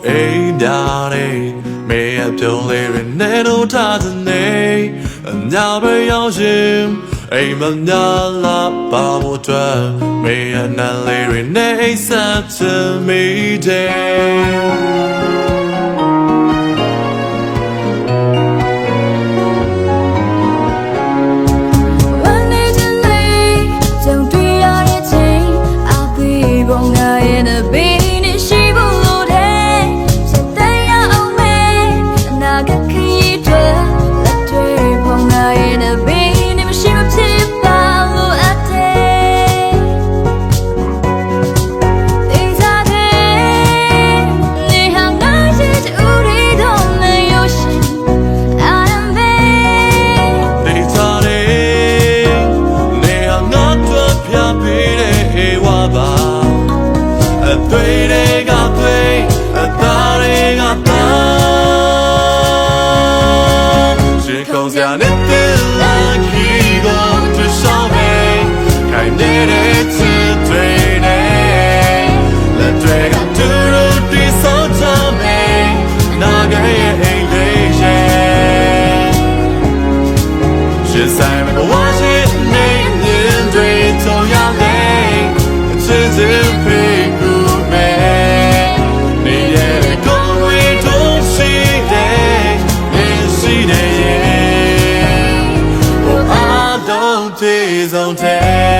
အိမ်များနေမေရပြုံးလေးတွေနဲ့တို့ထားတဲ့အညာပဲရောက်ရှင်အိမ်မညာလာပါဖို့အတွက်မေရနန်းလေးတွေနဲ့အိမ်ဆက်ချင်မိတယ်对的个对，大的个大，是空下你的那几个最少没，看你的只对的，那对个突如其来的美，那个也累些，是在每个晚上你面对同样的，只是陪。Please don't take